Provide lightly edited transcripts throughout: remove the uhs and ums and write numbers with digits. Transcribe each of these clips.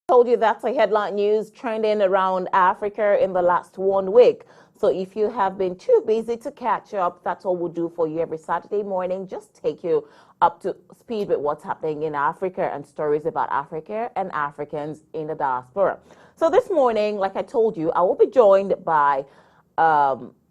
Told you that's a headline news trending around Africa in the last 1 week. So if you have been too busy to catch up, that's all we'll do for you every Saturday morning. Just take you up to speed with what's happening in Africa and stories about Africa and Africans in the diaspora. So this morning, like I told you, I will be joined by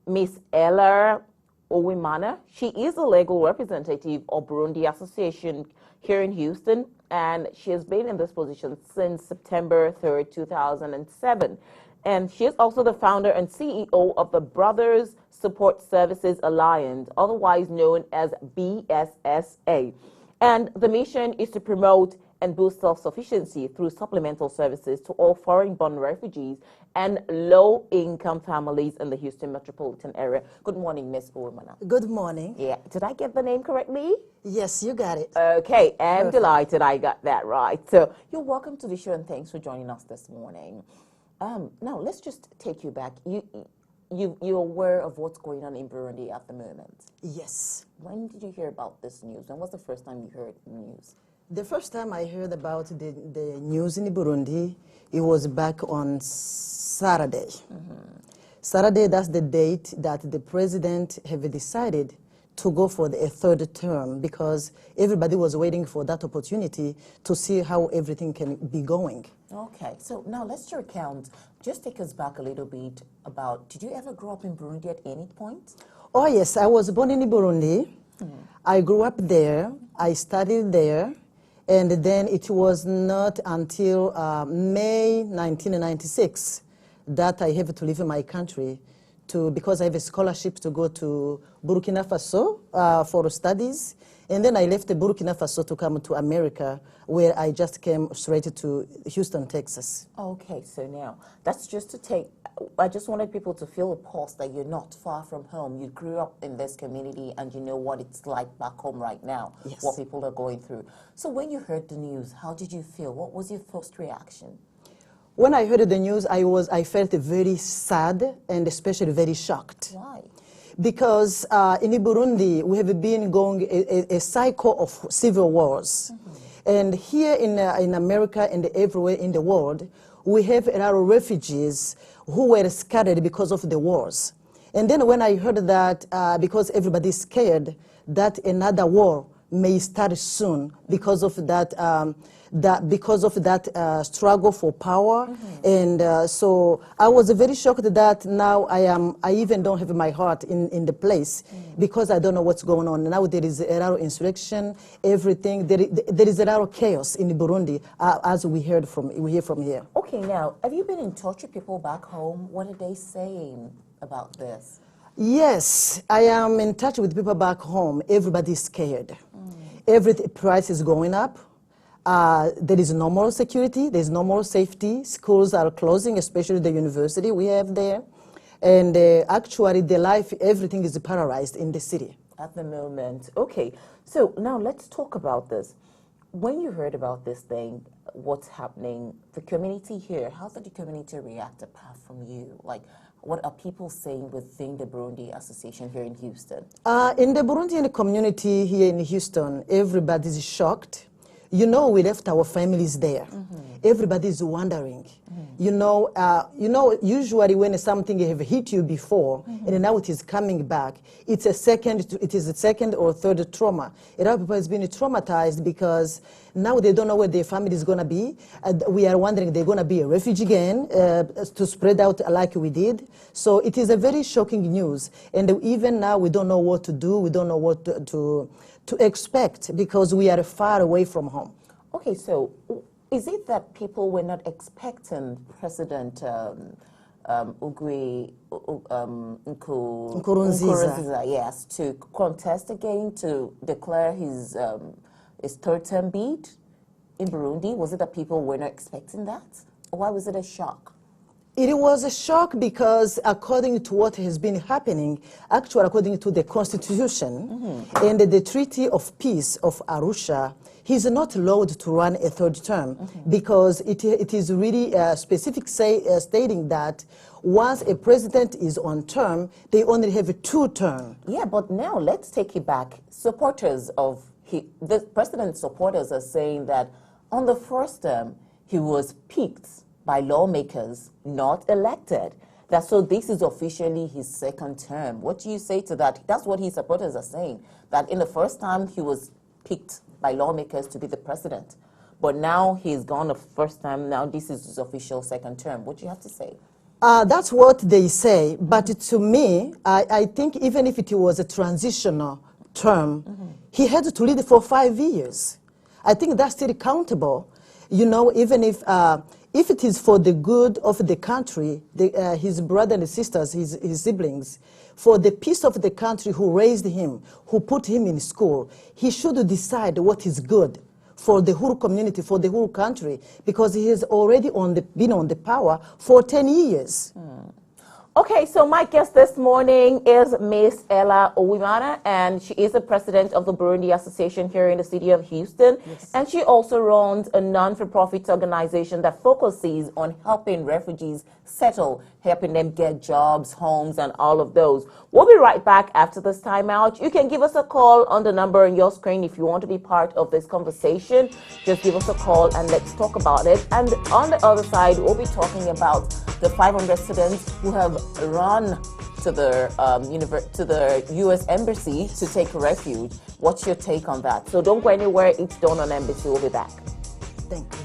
Miss Ella Uwimana. She is a legal representative of Burundi Association here in Houston, and she has been in this position since September 3rd, 2007. And she is also the founder and CEO of the Brothers Support Services Alliance, otherwise known as BSSA. And the mission is to promote and boost self-sufficiency through supplemental services to all foreign-born refugees and low-income families in the Houston metropolitan area. Good morning, Ms. Uwimana. Good morning. Yeah, did I get the name correctly? Yes, you got it. Okay, I'm delighted I got that right. So you're welcome to the show and thanks for joining us this morning. Now, let's just take you back. You're aware of what's going on in Burundi at the moment? Yes. When did you hear about this news? When was the first time you heard the news? The first time I heard about the news in Burundi, it was back on Saturday. Saturday, that's the date that the president have decided to go for a third term because everybody was waiting for that opportunity to see how everything can be going. Okay, so now let's recount. Just take us back a little bit about, did you ever grow up in Burundi at any point? Oh yes, I was born in Burundi. I grew up there. I studied there. And then it was not until May 1996 that I have to leave my country because I have a scholarship to go to Burkina Faso for studies. And then I left Burkina Faso to come to America, where I just came straight to Houston, Texas. Okay, so now that's just to take, I just wanted people to feel a pulse that you're not far from home. You grew up in this community and you know what it's like back home right now, yes, what people are going through. So when you heard the news, how did you feel? What was your first reaction? When I heard the news, I felt very sad and especially very shocked. Why? Because in Burundi, we have been going a cycle of civil wars. And here in America and everywhere in the world, we have a lot of refugees who were scattered because of the wars. And then when I heard that, because everybody's scared that another war may start soon because of that, struggle for power, and so I was very shocked that now I even don't have my heart in the place because I don't know what's going on. Now there is a lot of insurrection, everything. There is a lot of chaos in Burundi, as we hear from here. Okay, now have you been in touch with people back home? What are they saying about this? Yes, I am in touch with people back home. Everybody's scared. Every price is going up. There is no more security. There is no more safety. Schools are closing, especially the university we have there. And actually, everything is paralyzed in the city. At the moment. Okay, so now let's talk about this. When you heard about this thing, what's happening, the community here, how did the community react apart from you? Like, what are people saying within the Burundi Association here in Houston? In the Burundian community here in Houston, everybody's shocked. You know, we left our families there. Everybody's wondering. You know, usually when something have hit you before and now it is coming back, it is a second or third trauma. A lot of people has been traumatized because now they don't know where their family is going to be. We are wondering they're going to be a refugee again to spread out like we did. So it is a very shocking news. And even now we don't know what to do. We don't know what to expect because we are far away from home. Okay, so is it that people were not expecting President Nkurunziza, yes, to contest again, to declare his third term bid in Burundi? Was it that people were not expecting that? Or why was it a shock? It was a shock because according to what has been happening, actually according to the Constitution and the Treaty of Peace of Arusha, he's not allowed to run a third term because it is really specific stating that once a president is on term, they only have a 2 term. Yeah, but now let's take it back. Supporters of the president's supporters are saying that on the first term, he was picked by lawmakers, not elected. So this is officially his second term. What do you say to that? That's what his supporters are saying, that in the first time he was picked by lawmakers to be the president. But now he's gone the first time. Now this is his official second term. What do you have to say? That's what they say. But to me, I think even if it was a transitional term, he had to lead for 5 years. I think that's still countable. You know, even if it is for the good of the country, his brother and sisters, his siblings, for the peace of the country who raised him, who put him in school, he should decide what is good for the whole community, for the whole country, because he has already been on the power for 10 years. Okay, so my guest this morning is Miss Ella Uwimana, and she is the president of the Burundi Association here in the city of Houston. Yes. And she also runs a non-for-profit organization that focuses on helping refugees settle, helping them get jobs, homes, and all of those. We'll be right back after this timeout. You can give us a call on the number on your screen if you want to be part of this conversation. Just give us a call and let's talk about it. And on the other side, we'll be talking about the 500 students who have run to the U.S. Embassy to take refuge. What's your take on that? So don't go anywhere. It's done on MBC. We'll be back. Thank you.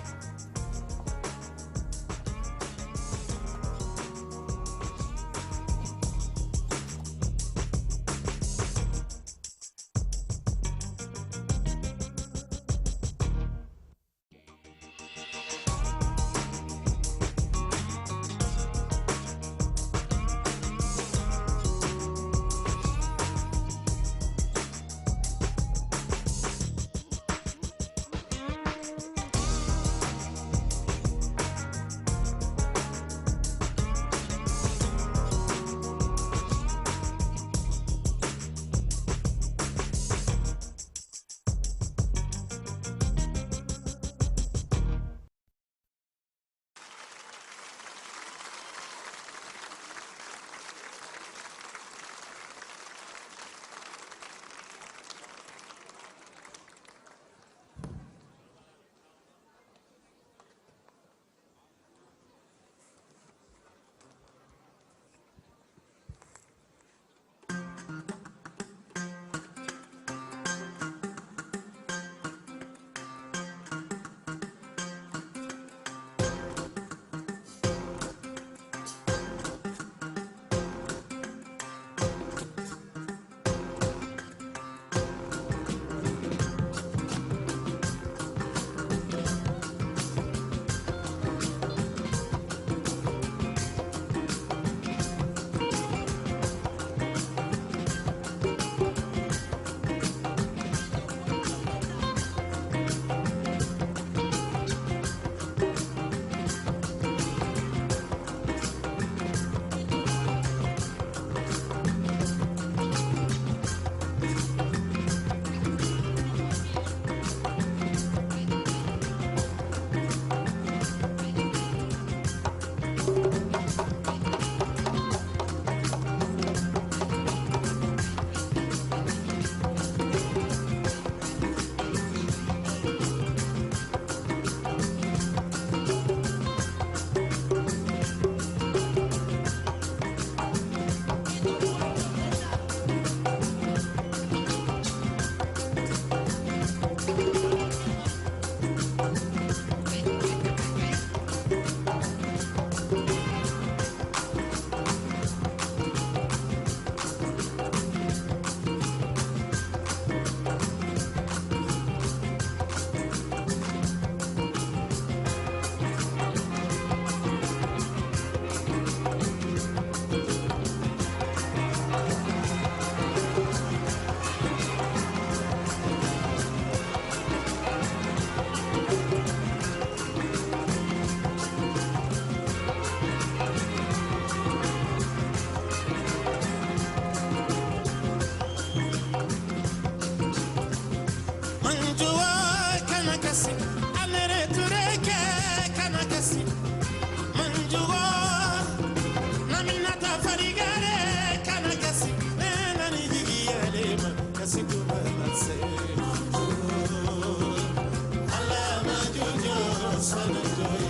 Son of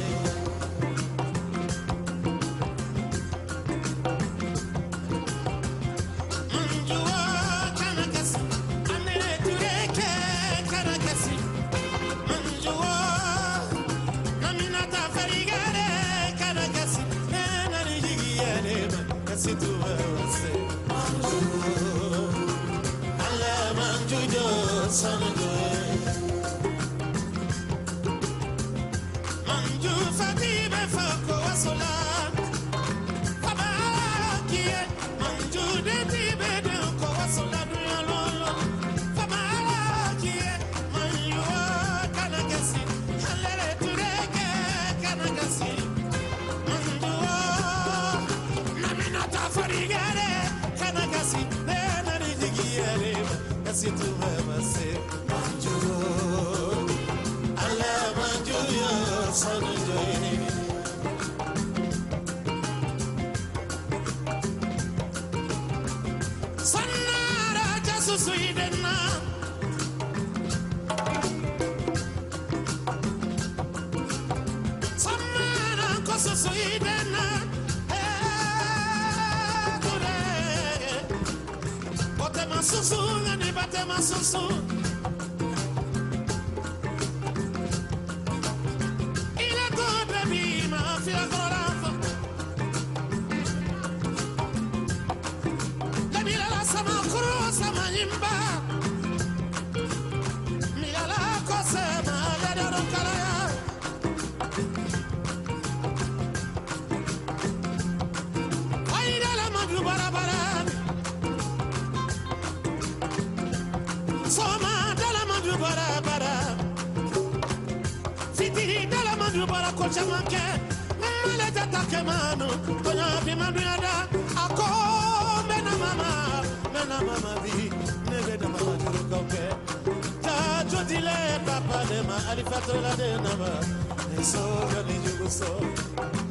Papa de ma alifatro la de nama, so gani juguso.